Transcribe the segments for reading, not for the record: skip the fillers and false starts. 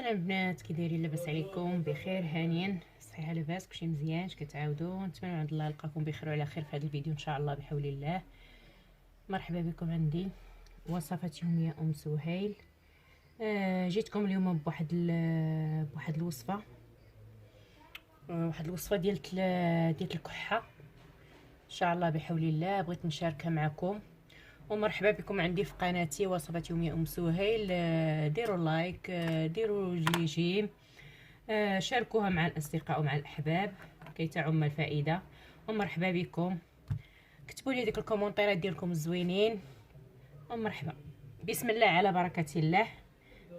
اهلا البنات، كي دايرين؟ لاباس عليكم؟ بخير؟ هانيين؟ صحيحه؟ لاباس؟ كلشي مزيان؟ اش كتعاودوا؟ نتمنى من عند الله نلقاكم بخير وعلى خير في هذا الفيديو ان شاء الله بحول الله. مرحبا بكم عندي وصفات يوميه سهيل. جيتكم اليوم بواحد الوصفه، واحد الوصفه ديال الكحه ان شاء الله بحول الله. بغيت نشاركها معكم ومرحبا بكم عندي في قناتي وصفات يوميه سهيل. ديروا لايك، ديروا جيم، شاركوها مع الاصدقاء ومع الاحباب كي تعم الفائده. ومرحبا بكم، كتبوا لي ديك الكومونتيرات ديالكم الزوينين. ومرحبا، بسم الله على بركه الله.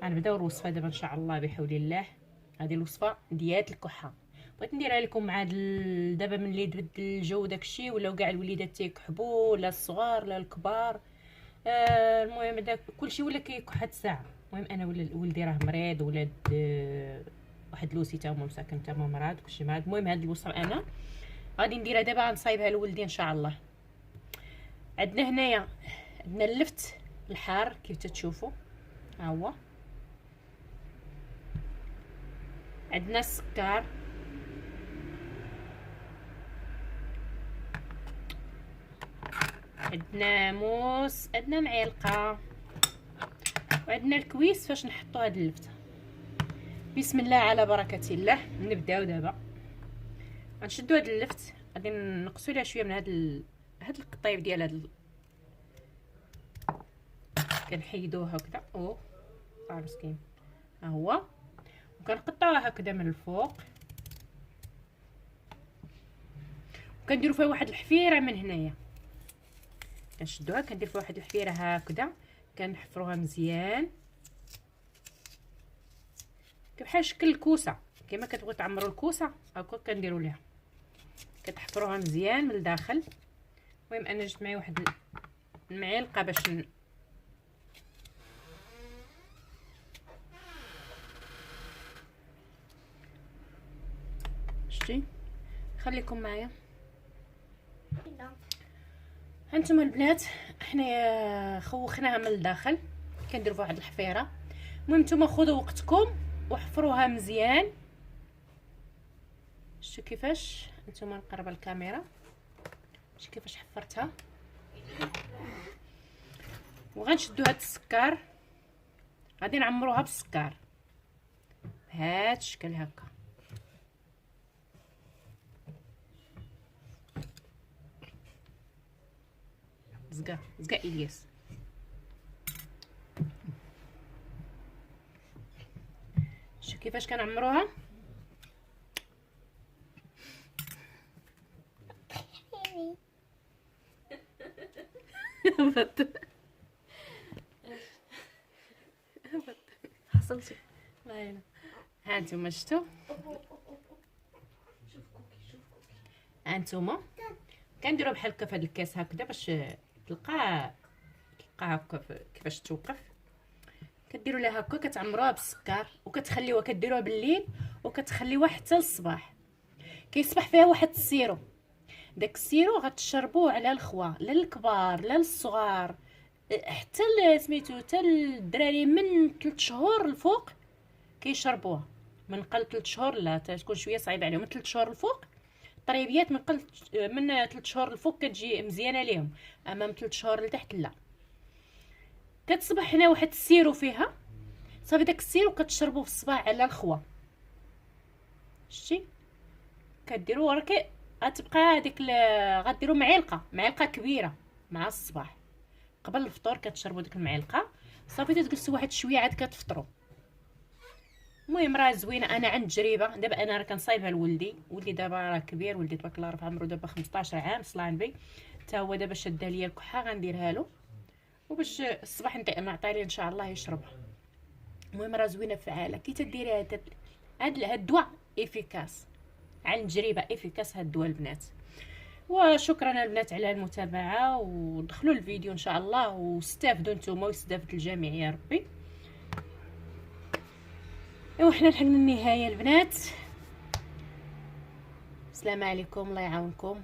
غنبداو الوصفه دابا ان شاء الله بحول الله. هذه الوصفه ديال الكحه بغيت نديرها لكم مع دابا ملي تبدل الجو داكشي، ولاو كاع الوليدات تيكحبوا، لا الصغار لا الكبار. المهم داك كلشي ولا كيكح هاد الساعه. المهم انا ولدي راه مريض، ولاد واحد لوسي تا هو مساكن تا هو مرض، كلشي مرض. المهم هاد الوصفه انا غادي نديرها دابا، غنصايبها لولدي ان شاء الله. عندنا هنايا اللفت الحار كيف تتشوفوا، ها هو. عندنا السكر، عندنا موس، عندنا معلقه، وعندنا الكويس فاش نحطوا هاد اللفته. بسم الله على بركه الله. نبداو دابا. غنشدو هاد اللفت، غادي نقصوا ليها شويه من هاد القطيب ديال كنحيدوه هكذا. مسكين، ها هو. وكنقطعوها هكذا من الفوق، وكنديروا فيها واحد الحفيره من هنايا. كنشدوها كندير فيها واحد الحفيره هكذا، كنحفروها مزيان بحال شكل الكوسه. كما كتبغيو تعمروا الكوسه هكا كنديروا ليها، كتحفروها مزيان من الداخل. المهم انا جبت معايا واحد المعلقه باش شتي. خليكم معايا. هانتوما البنات، حنايا خوخناها من الداخل، كنديروا فيها واحد الحفيره. المهم نتوما خذوا وقتكم وحفروها مزيان. شتو كيفاش؟ نتوما نقرب الكاميرا، شتي كيفاش حفرتها. وغنشدو هاد السكر، غادي نعمروها بالسكر بهاد الشكل هكا. زقا الياس. شوف كيفاش كنعمروها. حصلتي معايا. ها انتم شفتوا، هانتوما كنديروا بحال هكا في هذا الكاس هكذا باش تلقى هكا كيفاش توقف. كديروا لها هكا، كتعمروها بالسكر وكتخليوها، كديروها بالليل وكتخليوها حتى للصباح. كيصبح فيها واحد السيرو، داك السيرو غتشربوه على الخوا، لا الكبار لا الصغار، حتى سميتو حتى الدراري من 3 شهور الفوق كيشربوها. من قل 3 شهور لا تكون شويه صعيبه عليهم. من 3 شهور الفوق الطريبيات من 3 شهور الفوق كتجي مزيانه ليهم، اما من 3 شهور لتحت لا. كتصبح هنا واحد السيرو فيها، صافي داك السيرو كتشربوه في الصباح على الخوا. شتي كديروا راكي غتبقى هذيك غديروا معلقه كبيره مع الصباح قبل الفطور. كتشربوا ديك المعلقه صافي، تجلسوا واحد شويه عاد كتفطروا. المهم راه زوينه. انا عند تجربه دابا، انا راه كنصايبها لولدي. ولدي دابا راه كبير، ولدي تبارك الله راه عمرو دابا 15 عام، صلاه على النبي. حتى هو دابا شاده ليا الكحه، غنديرها له وباش الصباح نعطيها ليه ان شاء الله يشربها. المهم راه زوينه فعاله كي تديري هاد الدواء افيكاس، عن تجربه افيكاس هاد الدواء البنات. وشكرا البنات على المتابعه، ودخلوا الفيديو ان شاء الله واستافدوا نتوما ويستافد الجميع يا ربي. ايوا حنا لحقنا النهايه البنات. السلام عليكم، الله يعاونكم.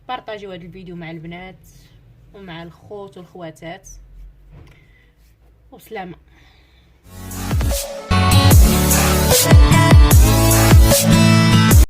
بارطاجيو هذا الفيديو مع البنات ومع الخوت والخواتات، وسلامه.